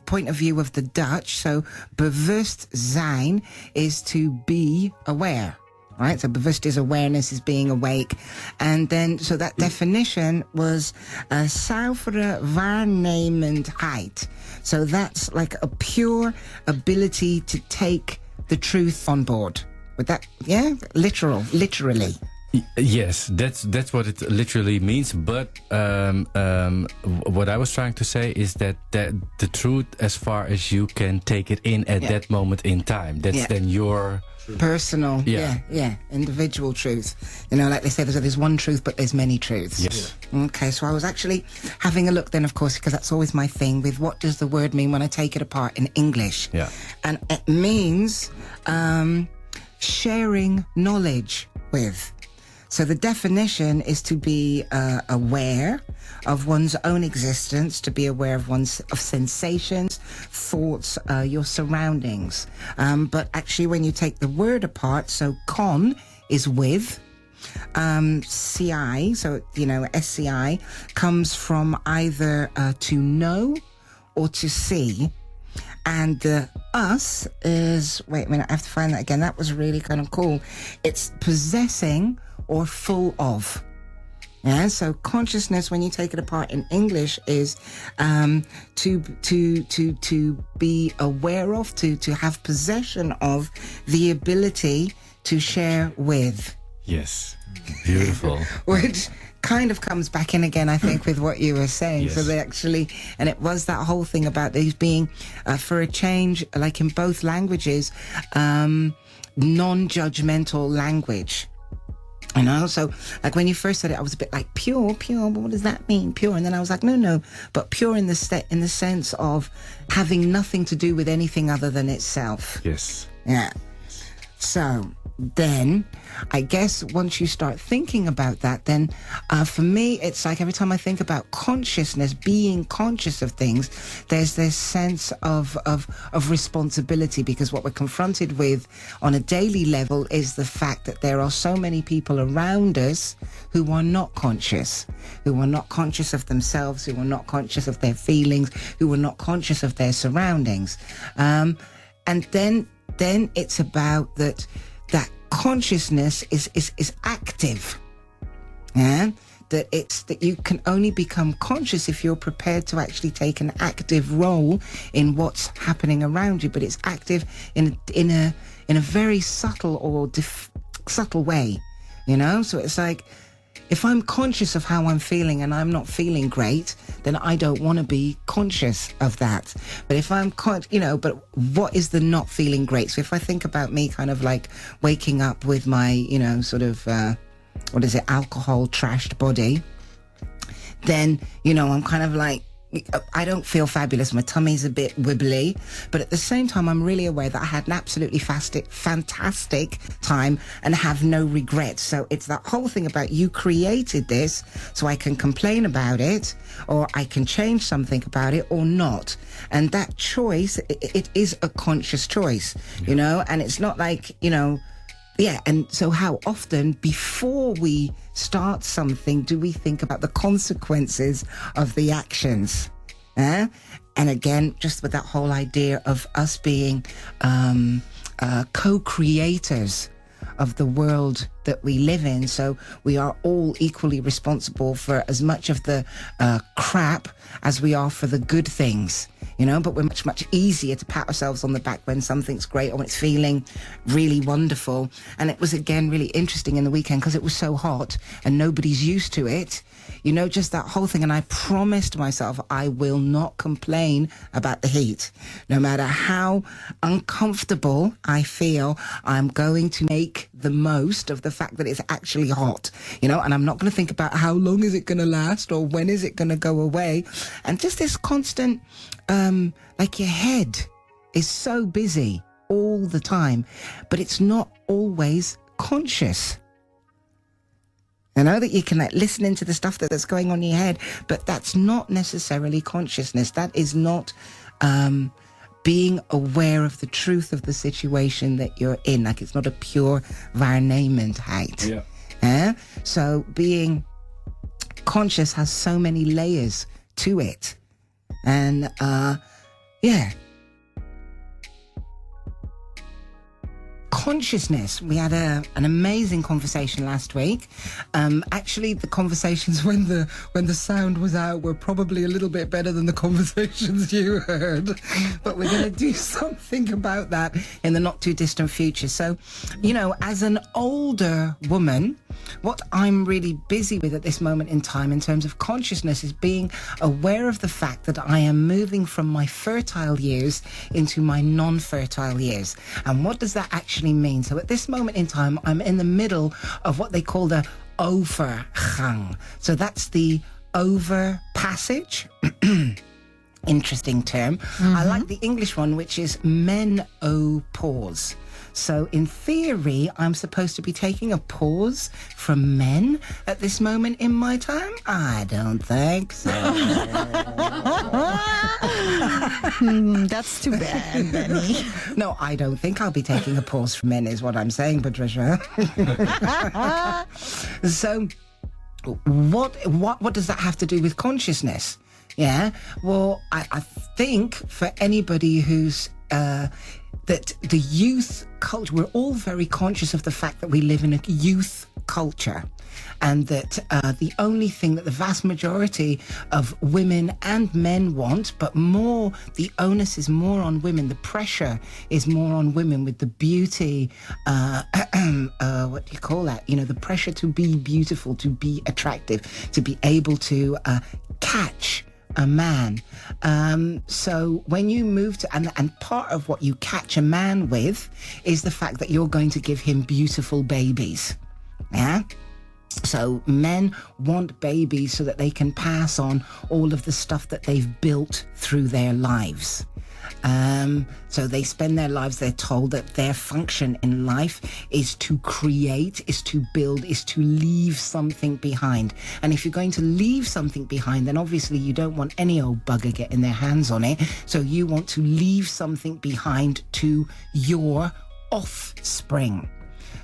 point of view of the Dutch. So bewust zijn is to be aware. Right, so bewust is awareness, is being awake. And then, so that definition was zuivere waarnemendheid. So that's like a pure ability to take the truth on board. With that, yeah? Literally. Yes, that's what it literally means. But what I was trying to say is that the truth, as far as you can take it in at that moment in time, that's then your personal, individual truth. You know, like they say, there's one truth, but there's many truths. Yes. Okay, so I was actually having a look then, of course, because that's always my thing with what does the word mean when I take it apart in English. Yeah. And it means sharing knowledge with. So the definition is to be aware of one's own existence, to be aware of of sensations, thoughts, your surroundings. But actually, when you take the word apart, so con is with, CI, so, you know, SCI, comes from either to know or to see. And the us is, wait a minute, I have to find that again. That was really kind of cool. It's possessing or full of. Yeah, so consciousness, when you take it apart in English, is to be aware of, to have possession of the ability to share with. Yes, beautiful. Which kind of comes back in again, I think, with what you were saying. Yes. So they actually, and it was that whole thing about these being, for a change, like in both languages, non-judgmental language. You know, so like when you first said it, I was a bit like pure, but what does that mean, pure? And then I was like, no, but pure in the sense of having nothing to do with anything other than itself. Yes. Yeah. So then I guess once you start thinking about that, then for me, it's like every time I think about consciousness, being conscious of things, there's this sense of responsibility, because what we're confronted with on a daily level is the fact that there are so many people around us who are not conscious of themselves, who are not conscious of their feelings, who are not conscious of their surroundings. And then it's about that consciousness is active. Yeah? That you can only become conscious if you're prepared to actually take an active role in what's happening around you, but it's active in a very subtle or subtle way, you know? So it's like, if I'm conscious of how I'm feeling and I'm not feeling great, then I don't want to be conscious of that. But if I'm, but what is the not feeling great? So if I think about me kind of like waking up with my, sort of, alcohol trashed body, then, I'm kind of like, I don't feel fabulous. My tummy's a bit wibbly, but at the same time, I'm really aware that I had an absolutely fantastic time and have no regrets. So it's that whole thing about you created this, so I can complain about it, or I can change something about it, or not. And that choice, it is a conscious choice, and it's not like, yeah, and so how often before we start something do we think about the consequences of the actions? And again, just with that whole idea of us being co-creators of the world that we live in. So we are all equally responsible for as much of the crap as we are for the good things. But we're much easier to pat ourselves on the back when something's great or when it's feeling really wonderful. And it was, again, really interesting in the weekend because it was so hot and nobody's used to it. Just that whole thing. And I promised myself I will not complain about the heat. No matter how uncomfortable I feel, I'm going to make the most of the fact that it's actually hot, and I'm not going to think about how long is it going to last or when is it going to go away. And just this constant, like your head is so busy all the time, but it's not always conscious. That you can listen into the stuff that's going on in your head, but that's not necessarily consciousness. That is not being aware of the truth of the situation that you're in. Like, it's not a pure waarnemendheid. Yeah. So being conscious has so many layers to it. And, Yeah. Consciousness. We had an amazing conversation last week. Actually, the conversations when the sound was out were probably a little bit better than the conversations you heard. But we're going to do something about that in the not too distant future. So, as an older woman, what I'm really busy with at this moment in time in terms of consciousness is being aware of the fact that I am moving from my fertile years into my non-fertile years. And what does that actually mean? So at this moment in time, I'm in the middle of what they call the overgang. So that's the over passage. Interesting term. I like the English one, which is menopause. So in theory, I'm supposed to be taking a pause from men at this moment in my time? I don't think so. That's too bad, Lennie. No, I don't think I'll be taking a pause from men is what I'm saying, Patricia. So what does that have to do with consciousness? Yeah, well, I think for anybody who's that the youth culture, we're all very conscious of the fact that we live in a youth culture, and that the only thing that the vast majority of women and men want, but more, the onus is more on women, the pressure is more on women with the beauty, what do you call that? The pressure to be beautiful, to be attractive, to be able to catch a man. So when you move to, and part of what you catch a man with is the fact that you're going to give him beautiful babies. Yeah? So men want babies so that they can pass on all of the stuff that they've built through their lives. So they spend their lives, they're told that their function in life is to create, is to build, is to leave something behind. And if you're going to leave something behind, then obviously you don't want any old bugger getting their hands on it. So you want to leave something behind to your offspring.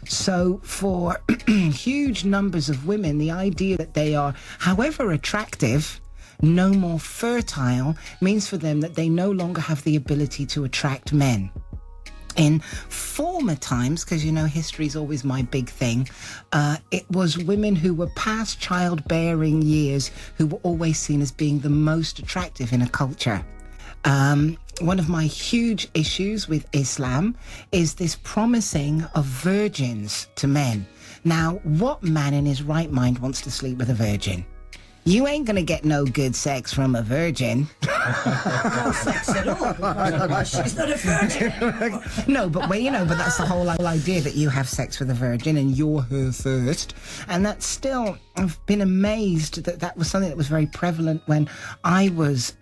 So for huge numbers of women, the idea that they are, however attractive, no more fertile, means for them that they no longer have the ability to attract men. In former times, because history is always my big thing, it was women who were past childbearing years who were always seen as being the most attractive in a culture. One of my huge issues with Islam is this promising of virgins to men. Now, what man in his right mind wants to sleep with a virgin? You ain't gonna get no good sex from a virgin. No sex at all. She's not a virgin. No, but but that's the whole idea that you have sex with a virgin and you're her first. And that's still, I've been amazed that was something that was very prevalent when I was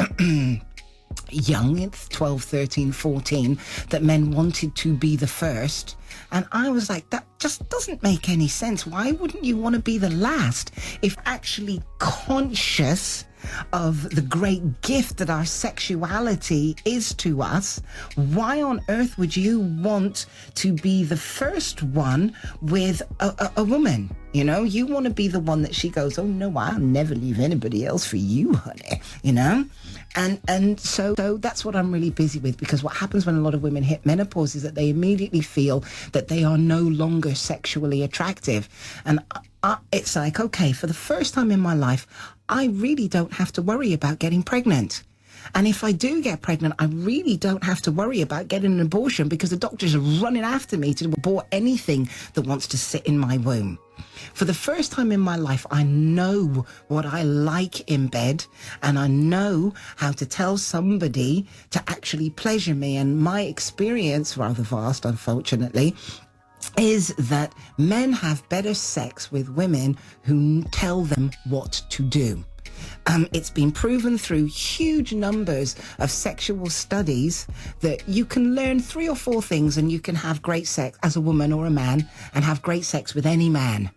young, 12, 13, 14, that men wanted to be the first. And I was like, that just doesn't make any sense. Why wouldn't you want to be the last? If actually conscious of the great gift that our sexuality is to us, why on earth would you want to be the first one with a woman? You want to be the one that she goes, oh no, I'll never leave anybody else for you, honey, And so that's what I'm really busy with, because what happens when a lot of women hit menopause is that they immediately feel that they are no longer sexually attractive. And it's like, okay, for the first time in my life, I really don't have to worry about getting pregnant. And if I do get pregnant, I really don't have to worry about getting an abortion, because the doctors are running after me to abort anything that wants to sit in my womb. For the first time in my life, I know what I like in bed, and I know how to tell somebody to actually pleasure me. And my experience, rather vast, unfortunately, is that men have better sex with women who tell them what to do. It's been proven through huge numbers of sexual studies that you can learn 3 or 4 things and you can have great sex as a woman or a man and have great sex with any man.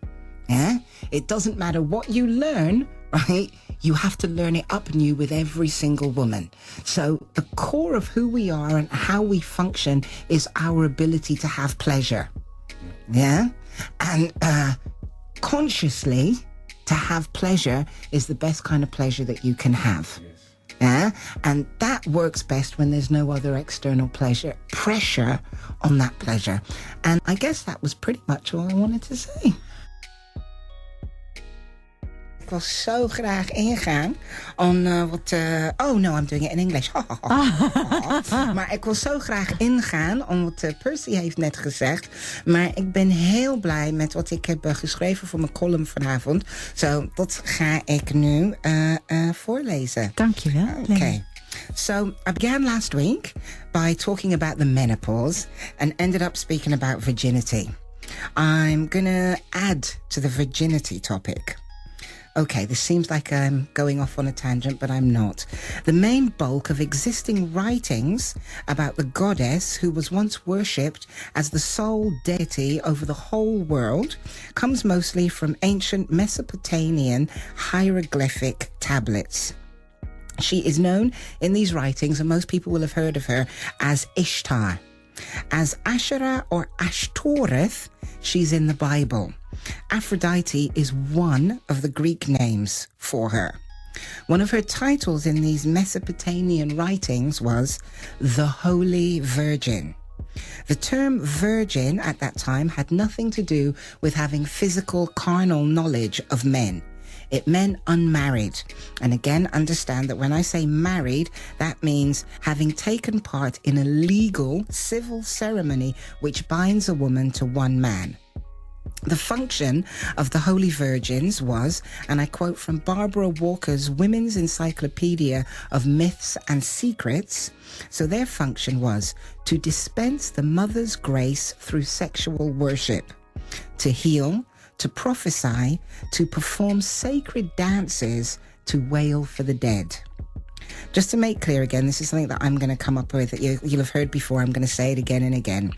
Yeah? It doesn't matter what you learn, right? You have to learn it up new with every single woman. So the core of who we are and how we function is our ability to have pleasure. Yeah? And consciously, to have pleasure is the best kind of pleasure that you can have. And that works best when there's no other external pressure on that pleasure. And I guess that was pretty much all I wanted to say. Ik wil zo graag ingaan on wat... oh no, I'm doing it in English. Maar ik wil zo graag ingaan on wat Percy heeft net gezegd. Maar ik ben heel blij met wat ik heb geschreven voor mijn column vanavond. Zo, dat ga ik nu voorlezen. Dankjewel. Okay. So I began last week by talking about the menopause and ended up speaking about virginity. I'm going to add to the virginity topic. Okay, this seems like I'm going off on a tangent, but I'm not. The main bulk of existing writings about the goddess who was once worshipped as the sole deity over the whole world comes mostly from ancient Mesopotamian hieroglyphic tablets. She is known in these writings, and most people will have heard of her, as Ishtar. As Asherah or Ashtoreth, she's in the Bible. Aphrodite is one of the Greek names for her. One of her titles in these Mesopotamian writings was the Holy Virgin. The term virgin at that time had nothing to do with having physical, carnal knowledge of men. It meant unmarried. And again, understand that when I say married, that means having taken part in a legal civil ceremony which binds a woman to one man. The function of the Holy Virgins was, and I quote from Barbara Walker's Women's Encyclopedia of Myths and Secrets, so their function was to dispense the mother's grace through sexual worship, to heal, to prophesy, to perform sacred dances, to wail for the dead. Just to make clear again, this is something that I'm going to come up with that you'll have heard before. I'm going to say it again and again.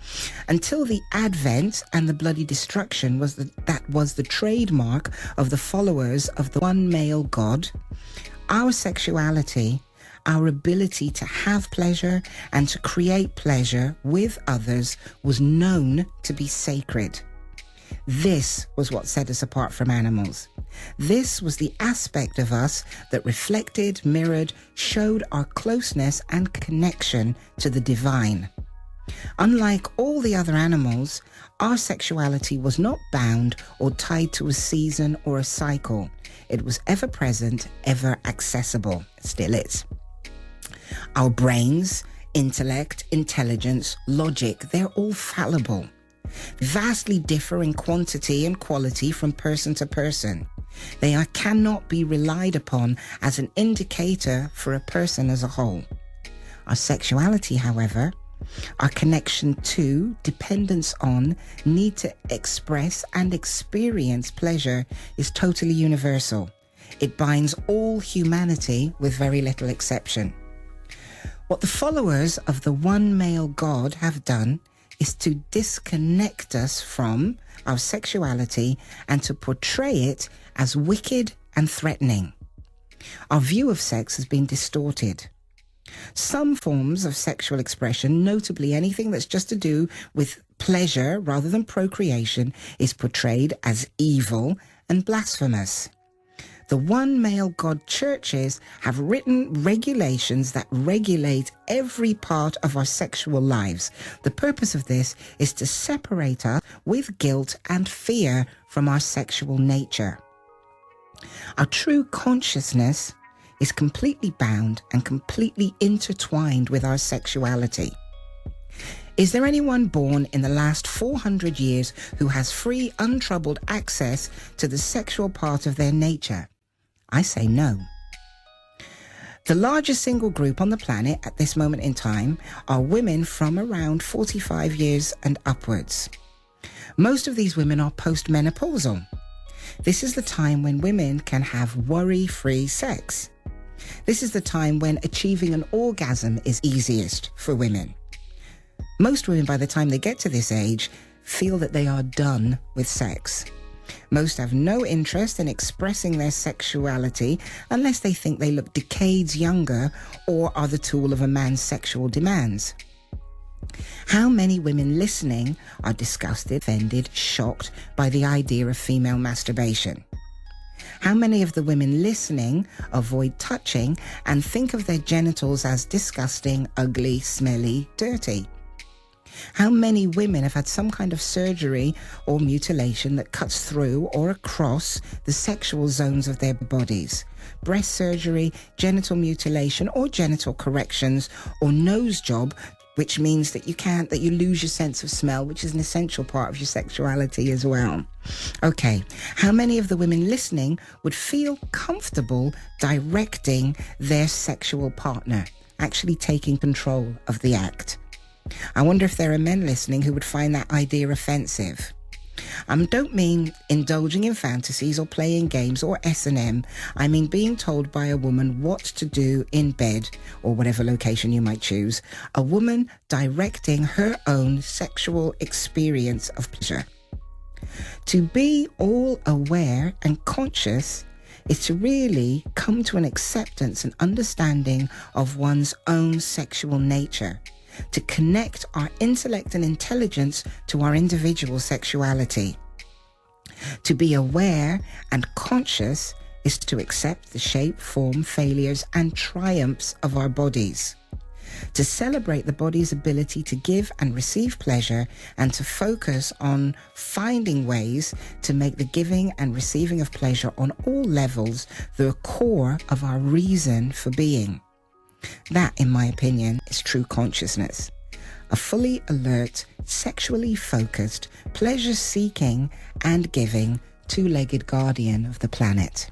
Until the Advent and the bloody destruction that was the trademark of the followers of the one male God, our sexuality, our ability to have pleasure and to create pleasure with others was known to be sacred. This was what set us apart from animals. This was the aspect of us that reflected, mirrored, showed our closeness and connection to the divine. Unlike all the other animals, our sexuality was not bound or tied to a season or a cycle. It was ever present, ever accessible. It still is. Our brains, intellect, intelligence, logic, they're all fallible. Vastly differ in quantity and quality from person to person. They cannot be relied upon as an indicator for a person as a whole. Our sexuality, however, our connection to, dependence on, need to express and experience pleasure is totally universal. It binds all humanity with very little exception. What the followers of the one male God have done is to disconnect us from our sexuality and to portray it as wicked and threatening. Our view of sex has been distorted. Some forms of sexual expression, notably anything that's just to do with pleasure rather than procreation, is portrayed as evil and blasphemous. The one male God churches have written regulations that regulate every part of our sexual lives. The purpose of this is to separate us with guilt and fear from our sexual nature. Our true consciousness is completely bound and completely intertwined with our sexuality. Is there anyone born in the last 400 years who has free, untroubled access to the sexual part of their nature? I say no. The largest single group on the planet at this moment in time are women from around 45 years and upwards. Most of these women are postmenopausal. This is the time when women can have worry-free sex. This is the time when achieving an orgasm is easiest for women. Most women, by the time they get to this age, feel that they are done with sex. Most have no interest in expressing their sexuality unless they think they look decades younger or are the tool of a man's sexual demands. How many women listening are disgusted, offended, shocked by the idea of female masturbation? How many of the women listening avoid touching and think of their genitals as disgusting, ugly, smelly, dirty? How many women have had some kind of surgery or mutilation that cuts through or across the sexual zones of their bodies? Breast surgery, genital mutilation or genital corrections, or nose job, which means that you lose your sense of smell, which is an essential part of your sexuality as well. Okay, how many of the women listening would feel comfortable directing their sexual partner, actually taking control of the act? I wonder if there are men listening who would find that idea offensive. I don't mean indulging in fantasies or playing games or S&M. I mean being told by a woman what to do in bed or whatever location you might choose. A woman directing her own sexual experience of pleasure. To be all aware and conscious is to really come to an acceptance and understanding of one's own sexual nature, to connect our intellect and intelligence to our individual sexuality. To be aware and conscious is to accept the shape, form, failures, and triumphs of our bodies. To celebrate the body's ability to give and receive pleasure, and to focus on finding ways to make the giving and receiving of pleasure on all levels the core of our reason for being. That, in my opinion, is true consciousness. A fully alert, sexually focused, pleasure-seeking and giving, two-legged guardian of the planet.